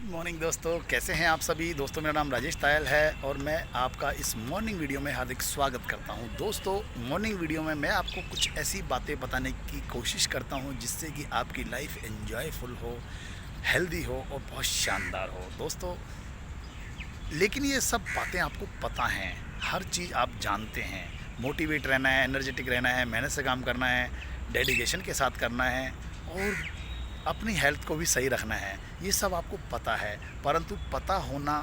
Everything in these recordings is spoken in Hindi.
मॉर्निंग दोस्तों, कैसे हैं आप सभी दोस्तों। मेरा नाम राजेश तायल है और मैं आपका इस मॉर्निंग वीडियो में हार्दिक स्वागत करता हूं। दोस्तों, मॉर्निंग वीडियो में मैं आपको कुछ ऐसी बातें बताने की कोशिश करता हूं जिससे कि आपकी लाइफ एंजॉयफुल हो, हेल्दी हो और बहुत शानदार हो दोस्तों। लेकिन ये सब बातें आपको पता हैं, हर चीज़ आप जानते हैं। मोटिवेट रहना है, एनर्जेटिक रहना है, मेहनत से काम करना है, डेडिकेशन के साथ करना है और अपनी हेल्थ को भी सही रखना है, ये सब आपको पता है। परंतु पता होना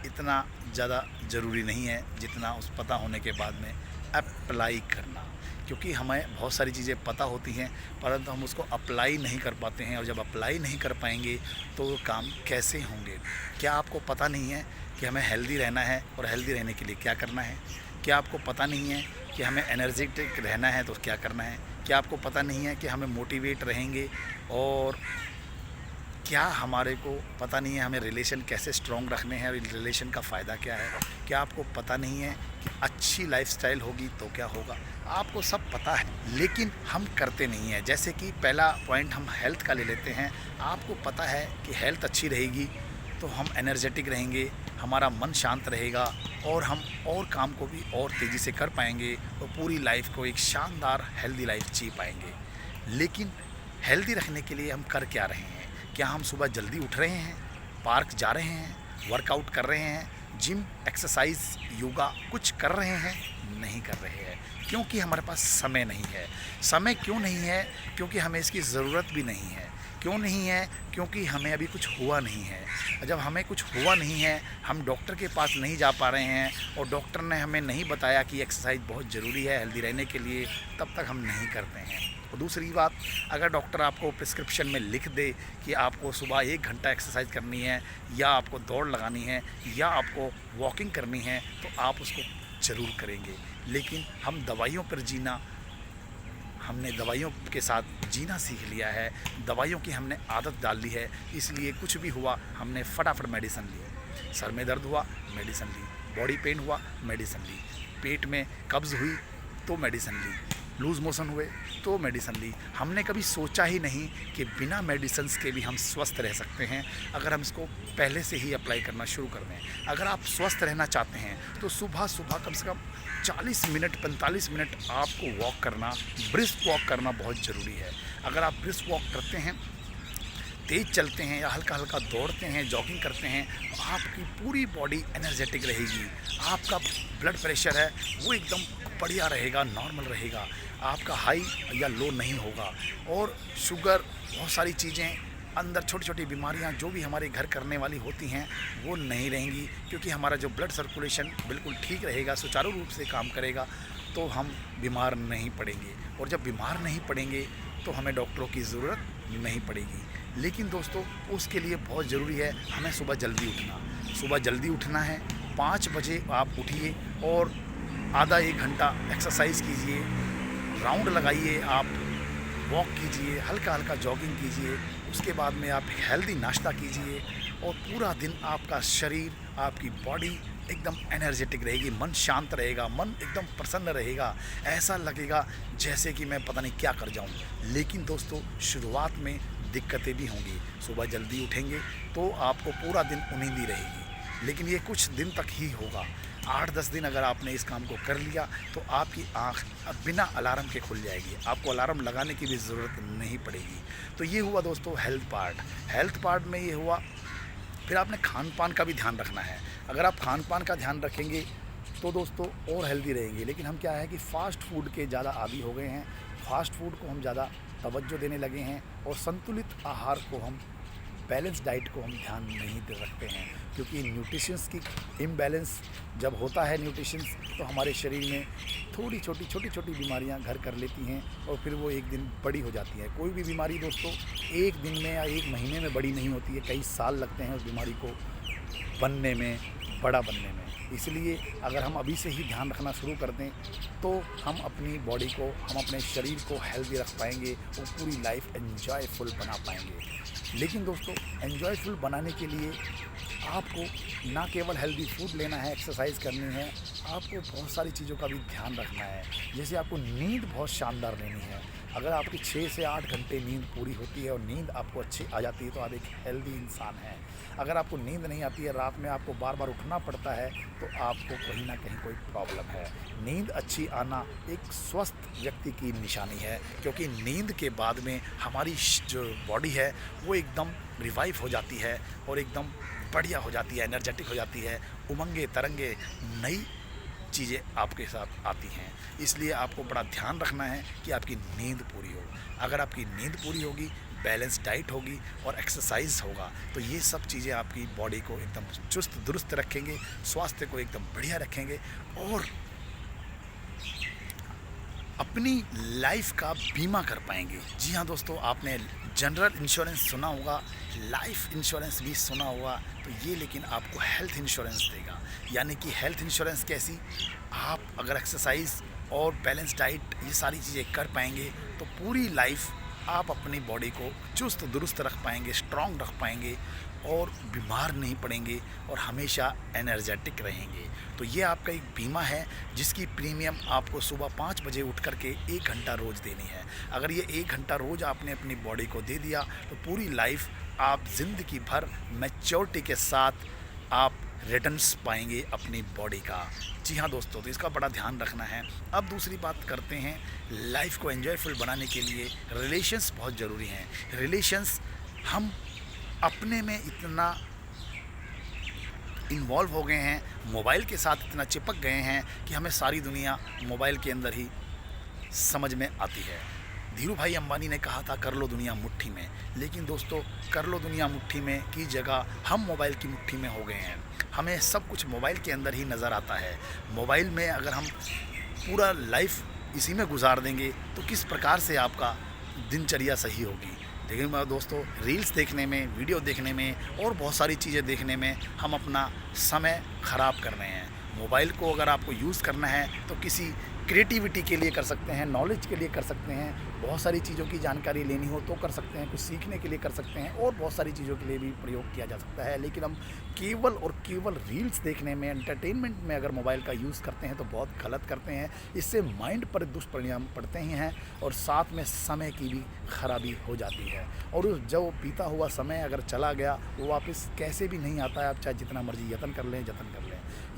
इतना ज़्यादा ज़रूरी नहीं है जितना उस पता होने के बाद में अप्लाई करना। क्योंकि हमें बहुत सारी चीज़ें पता होती हैं परंतु हम उसको अप्लाई नहीं कर पाते हैं, और जब अप्लाई नहीं कर पाएंगे तो वो काम कैसे होंगे। क्या आपको पता नहीं है कि हमें हेल्दी रहना है और हेल्दी रहने के लिए क्या करना है? क्या आपको पता नहीं है कि हमें एनर्जेटिक रहना है तो क्या करना है? क्या आपको पता नहीं है कि हमें मोटिवेट रहेंगे और क्या हमारे को पता नहीं है हमें रिलेशन कैसे स्ट्रॉन्ग रखने हैं और रिलेशन का फ़ायदा क्या है? क्या आपको पता नहीं है कि अच्छी लाइफस्टाइल होगी तो क्या होगा? आपको सब पता है लेकिन हम करते नहीं हैं। जैसे कि पहला पॉइंट हम हेल्थ का ले लेते हैं। आपको पता है कि हेल्थ अच्छी रहेगी तो हम एनर्जेटिक रहेंगे, हमारा मन शांत रहेगा और हम और काम को भी और तेज़ी से कर पाएंगे और पूरी लाइफ को एक शानदार हेल्दी लाइफ जी पाएंगे। लेकिन हेल्दी रखने के लिए हम कर क्या रहे हैं? क्या हम सुबह जल्दी उठ रहे हैं, पार्क जा रहे हैं, वर्कआउट कर रहे हैं, जिम, एक्सरसाइज, योगा कुछ कर रहे हैं? नहीं कर रहे हैं, क्योंकि हमारे पास समय नहीं है। समय क्यों नहीं है? क्योंकि हमें इसकी ज़रूरत भी नहीं है। क्यों नहीं है? क्योंकि हमें अभी कुछ हुआ नहीं है। जब हमें कुछ हुआ नहीं है, हम डॉक्टर के पास नहीं जा पा रहे हैं और डॉक्टर ने हमें नहीं बताया कि एक्सरसाइज बहुत ज़रूरी है हेल्दी रहने के लिए, तब तक हम नहीं करते हैं। और दूसरी बात, अगर डॉक्टर आपको प्रिस्क्रिप्शन में लिख दे कि आपको सुबह 1 घंटा एक्सरसाइज करनी है या आपको दौड़ लगानी है या आपको वॉकिंग करनी है तो आप उसको ज़रूर करेंगे। लेकिन हम दवाइयों पर जीना, हमने दवाइयों के साथ जीना सीख लिया है, दवाइयों की हमने आदत डाल ली है। इसलिए कुछ भी हुआ हमने फटाफट मेडिसिन ली। सर में दर्द हुआ, मेडिसिन ली। बॉडी पेन हुआ, मेडिसिन ली। पेट में कब्ज़ हुई तो मेडिसिन ली। लूज़ मोशन हुए तो मेडिसिन ली। हमने कभी सोचा ही नहीं कि बिना मेडिसिन्स के भी हम स्वस्थ रह सकते हैं अगर हम इसको पहले से ही अप्लाई करना शुरू कर दें। अगर आप स्वस्थ रहना चाहते हैं तो सुबह सुबह कम से कम 40 मिनट 45 मिनट आपको वॉक करना, ब्रिस्क वॉक करना बहुत ज़रूरी है। अगर आप ब्रिस्क वॉक करते हैं, तेज़ चलते हैं या हल्का हल्का दौड़ते हैं, जॉगिंग करते हैं, तो आपकी पूरी बॉडी एनर्जेटिक रहेगी। आपका ब्लड प्रेशर है वो एकदम बढ़िया रहेगा, नॉर्मल रहेगा। आपका हाई या लो नहीं होगा और शुगर, बहुत सारी चीज़ें अंदर, छोटी छोटी बीमारियां जो भी हमारे घर करने वाली होती हैं वो नहीं रहेंगी, क्योंकि हमारा जो ब्लड सर्कुलेशन बिल्कुल ठीक रहेगा, सुचारू रूप से काम करेगा तो हम बीमार नहीं पड़ेंगे। और जब बीमार नहीं पड़ेंगे तो हमें डॉक्टरों की ज़रूरत नहीं पड़ेगी। लेकिन दोस्तों, उसके लिए बहुत ज़रूरी है हमें सुबह जल्दी उठना। सुबह जल्दी उठना है, 5 बजे आप उठिए और आधा 1 घंटा एक्सरसाइज कीजिए, राउंड लगाइए, आप वॉक कीजिए, हल्का हल्का जॉगिंग कीजिए। उसके बाद में आप हेल्दी नाश्ता कीजिए और पूरा दिन आपका शरीर, आपकी बॉडी एकदम एनर्जेटिक रहेगी, मन शांत रहेगा, मन एकदम प्रसन्न रहेगा। ऐसा लगेगा जैसे कि मैं पता नहीं क्या कर जाऊं। लेकिन दोस्तों, शुरुआत में दिक्कतें भी होंगी। सुबह जल्दी उठेंगे तो आपको पूरा दिन उम्मीद रहेगी, लेकिन ये कुछ दिन तक ही होगा। 8-10 दिन अगर आपने इस काम को कर लिया तो आपकी आँख अब बिना अलार्म के खुल जाएगी, आपको अलार्म लगाने की भी ज़रूरत नहीं पड़ेगी। तो ये हुआ दोस्तों हेल्थ पार्ट। हेल्थ पार्ट में ये हुआ। फिर आपने खान पान का भी ध्यान रखना है। अगर आप खान पान का ध्यान रखेंगे तो दोस्तों और हेल्दी रहेंगे। लेकिन हम क्या है कि फ़ास्ट फूड के ज़्यादा आदी हो गए हैं, फ़ास्ट फूड को हम ज़्यादा तवज्जो देने लगे हैं और संतुलित आहार को हम, बैलेंस डाइट को हम ध्यान नहीं दे रखते हैं। क्योंकि न्यूट्रिशंस की इम्बैलेंस जब होता है न्यूट्रिशंस, तो हमारे शरीर में थोड़ी छोटी छोटी बीमारियां घर कर लेती हैं और फिर वो एक दिन बड़ी हो जाती है। कोई भी बीमारी दोस्तों एक दिन में या एक महीने में बड़ी नहीं होती है, कई साल लगते हैं उस बीमारी को बनने में, बड़ा बनने में। इसलिए अगर हम अभी से ही ध्यान रखना शुरू कर दें तो हम अपनी बॉडी को, हम अपने शरीर को हेल्दी रख पाएंगे और पूरी लाइफ एंजॉयफुल बना पाएंगे। लेकिन दोस्तों, एंजॉयफुल बनाने के लिए आपको ना केवल हेल्दी फूड लेना है, एक्सरसाइज करनी है, आपको बहुत सारी चीज़ों का भी ध्यान रखना है। जैसे आपको नींद बहुत शानदार लेनी है। अगर आपकी 6 से 8 घंटे नींद पूरी होती है और नींद आपको अच्छी आ जाती है तो आप एक हेल्दी इंसान हैं। अगर आपको नींद नहीं आती है, रात में आपको बार बार उठना पड़ता है, तो आपको कहीं ना कहीं कोई प्रॉब्लम है। नींद अच्छी आना एक स्वस्थ व्यक्ति की निशानी है, क्योंकि नींद के बाद में हमारी जो बॉडी है वो एकदम रिवाइव हो जाती है और एकदम बढ़िया हो जाती है, एनर्जेटिक हो जाती है, उमंगे तरंगे नई चीज़ें आपके साथ आती हैं। इसलिए आपको बड़ा ध्यान रखना है कि आपकी नींद पूरी हो। अगर आपकी नींद पूरी होगी, बैलेंस डाइट होगी और एक्सरसाइज होगा, तो ये सब चीज़ें आपकी बॉडी को एकदम चुस्त दुरुस्त रखेंगे, स्वास्थ्य को एकदम बढ़िया रखेंगे और अपनी लाइफ का बीमा कर पाएंगे। जी हाँ दोस्तों, आपने जनरल इंश्योरेंस सुना होगा, लाइफ इंश्योरेंस भी सुना होगा, तो ये लेकिन आपको हेल्थ इंश्योरेंस देगा। यानी कि हेल्थ इंश्योरेंस कैसी? आप अगर एक्सरसाइज और बैलेंस डाइट ये सारी चीज़ें कर पाएंगे तो पूरी लाइफ आप अपनी बॉडी को चुस्त दुरुस्त रख पाएंगे, स्ट्रांग रख पाएंगे और बीमार नहीं पड़ेंगे और हमेशा एनर्जेटिक रहेंगे। तो ये आपका एक बीमा है जिसकी प्रीमियम आपको सुबह 5 बजे उठ करके 1 घंटा रोज़ देनी है। अगर ये 1 घंटा रोज़ आपने अपनी बॉडी को दे दिया तो पूरी लाइफ आप ज़िंदगी भर मैच्योरिटी के साथ आप रिटर्न्स पाएंगे अपनी बॉडी का। जी हाँ दोस्तों, तो इसका बड़ा ध्यान रखना है। अब दूसरी बात करते हैं, लाइफ को एंजॉयफुल बनाने के लिए रिलेशंस बहुत ज़रूरी हैं। रिलेशंस, हम अपने में इतना इन्वॉल्व हो गए हैं, मोबाइल के साथ इतना चिपक गए हैं कि हमें सारी दुनिया मोबाइल के अंदर ही समझ में आती है। धीरू भाई अंबानी ने कहा था कर लो दुनिया मुट्ठी में, लेकिन दोस्तों कर लो दुनिया मुट्ठी में की जगह हम मोबाइल की मुट्ठी में हो गए हैं। हमें सब कुछ मोबाइल के अंदर ही नज़र आता है। मोबाइल में अगर हम पूरा लाइफ इसी में गुजार देंगे तो किस प्रकार से आपका दिनचर्या सही होगी। लेकिन दोस्तों, रील्स देखने में, वीडियो देखने में और बहुत सारी चीज़ें देखने में हम अपना समय ख़राब कर रहे हैं। मोबाइल को अगर आपको यूज़ करना है तो किसी क्रिएटिविटी के लिए कर सकते हैं, नॉलेज के लिए कर सकते हैं, बहुत सारी चीज़ों की जानकारी लेनी हो तो कर सकते हैं, कुछ सीखने के लिए कर सकते हैं और बहुत सारी चीज़ों के लिए भी प्रयोग किया जा सकता है। लेकिन हम केवल और केवल रील्स देखने में, एंटरटेनमेंट में अगर मोबाइल का यूज़ करते हैं तो बहुत गलत करते हैं। इससे माइंड पर दुष्परिणाम पड़ते ही हैं और साथ में समय की भी खराबी हो जाती है। और जो बीता हुआ समय अगर चला गया वो वापस कैसे भी नहीं आता है, आप चाहे जितना मर्जी जतन कर लें।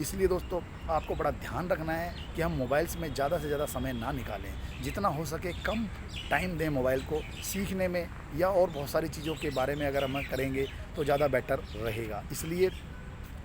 इसलिए दोस्तों, आपको बड़ा ध्यान रखना है कि हम मोबाइल्स में ज़्यादा से ज़्यादा समय ना निकालें। जितना हो सके कम टाइम दें मोबाइल को सीखने में या और बहुत सारी चीज़ों के बारे में अगर हम करेंगे तो ज़्यादा बेटर रहेगा। इसलिए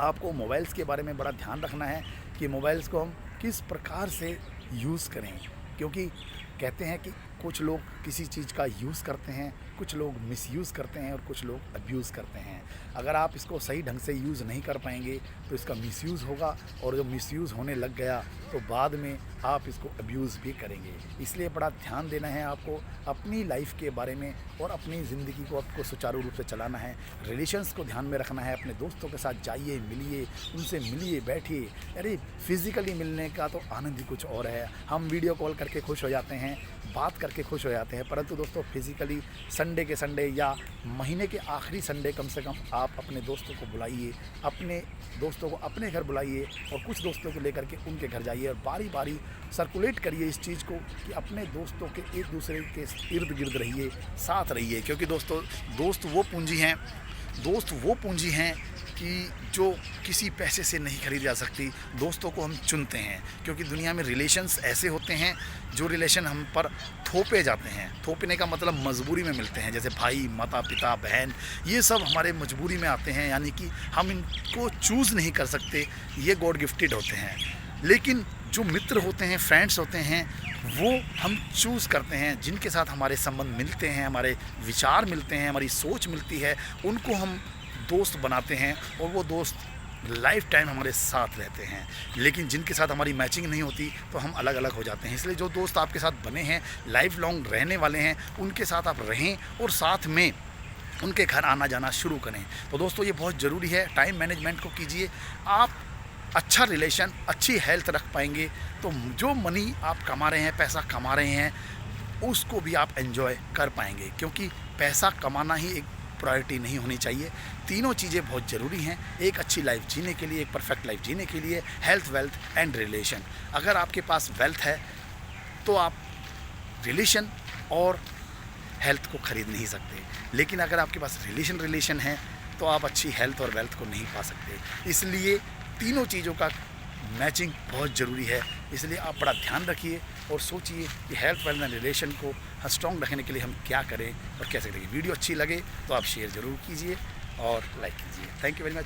आपको मोबाइल्स के बारे में बड़ा ध्यान रखना है कि मोबाइल्स को हम किस प्रकार से यूज़ करें, क्योंकि कहते हैं कि कुछ लोग किसी चीज़ का यूज़ करते हैं, कुछ लोग मिसयूज़ करते हैं और कुछ लोग अब्यूज़ करते हैं। अगर आप इसको सही ढंग से यूज़ नहीं कर पाएंगे तो इसका मिसयूज़ होगा और जब मिसयूज़ होने लग गया तो बाद में आप इसको अब्यूज़ भी करेंगे। इसलिए बड़ा ध्यान देना है आपको अपनी लाइफ के बारे में और अपनी ज़िंदगी को आपको सुचारू रूप से चलाना है। रिलेशंस को ध्यान में रखना है। अपने दोस्तों के साथ जाइए, मिलिए, उनसे मिलिए, बैठिए। अरे फिज़िकली मिलने का तो आनंद ही कुछ और है। हम वीडियो कॉल करके खुश हो जाते हैं, बात करके खुश हो जाते हैं, परंतु दोस्तों फिज़िकली संडे के संडे या महीने के आखिरी संडे कम से कम आप अपने दोस्तों को बुलाइए, अपने दोस्तों को अपने घर बुलाइए और कुछ दोस्तों को लेकर के उनके घर जाइए और बारी बारी सर्कुलेट करिए इस चीज़ को कि अपने दोस्तों के एक दूसरे के इर्द गिर्द रहिए, साथ रहिए। क्योंकि दोस्तों दोस्त वो पूंजी हैं कि जो किसी पैसे से नहीं खरीदी जा सकती। दोस्तों को हम चुनते हैं क्योंकि दुनिया में रिलेशंस ऐसे होते हैं जो रिलेशन हम पर थोपे जाते हैं। थोपने का मतलब मजबूरी में मिलते हैं, जैसे भाई, माता पिता, बहन, ये सब हमारे मजबूरी में आते हैं, यानी कि हम इनको चूज़ नहीं कर सकते, ये गॉड गिफ्टेड होते हैं। लेकिन जो मित्र होते हैं, फ्रेंड्स होते हैं, वो हम चूज़ करते हैं, जिनके साथ हमारे संबंध मिलते हैं, हमारे विचार मिलते हैं, हमारी सोच मिलती है, उनको हम दोस्त बनाते हैं और वो दोस्त लाइफ टाइम हमारे साथ रहते हैं। लेकिन जिनके साथ हमारी मैचिंग नहीं होती तो हम अलग अलग हो जाते हैं। इसलिए जो दोस्त आपके साथ बने हैं, लाइफ लॉन्ग रहने वाले हैं, उनके साथ आप रहें और साथ में उनके घर आना जाना शुरू करें। तो दोस्तों ये बहुत ज़रूरी है, टाइम मैनेजमेंट को कीजिए। आप अच्छा रिलेशन, अच्छी हेल्थ रख पाएंगे तो जो मनी आप कमा रहे हैं, पैसा कमा रहे हैं, उसको भी आप एंजॉय कर पाएंगे। क्योंकि पैसा कमाना ही एक प्रायोरिटी नहीं होनी चाहिए। तीनों चीज़ें बहुत ज़रूरी हैं एक अच्छी लाइफ जीने के लिए, एक परफेक्ट लाइफ जीने के लिए। Health, wealth and relation. अगर आपके पास वेल्थ है तो आप रिलेशन और हेल्थ को खरीद नहीं सकते। लेकिन अगर आपके पास रिलेशन है तो आप अच्छी हेल्थ और वेल्थ को नहीं पा सकते। इसलिए तीनों चीज़ों का मैचिंग बहुत ज़रूरी है। इसलिए आप बड़ा ध्यान रखिए और सोचिए कि हेल्थ वेल्थ एंड रिलेशन को स्ट्रॉन्ग रखने के लिए हम क्या करें और कैसे करें। वीडियो अच्छी लगे तो आप शेयर ज़रूर कीजिए और लाइक कीजिए। Thank you very much.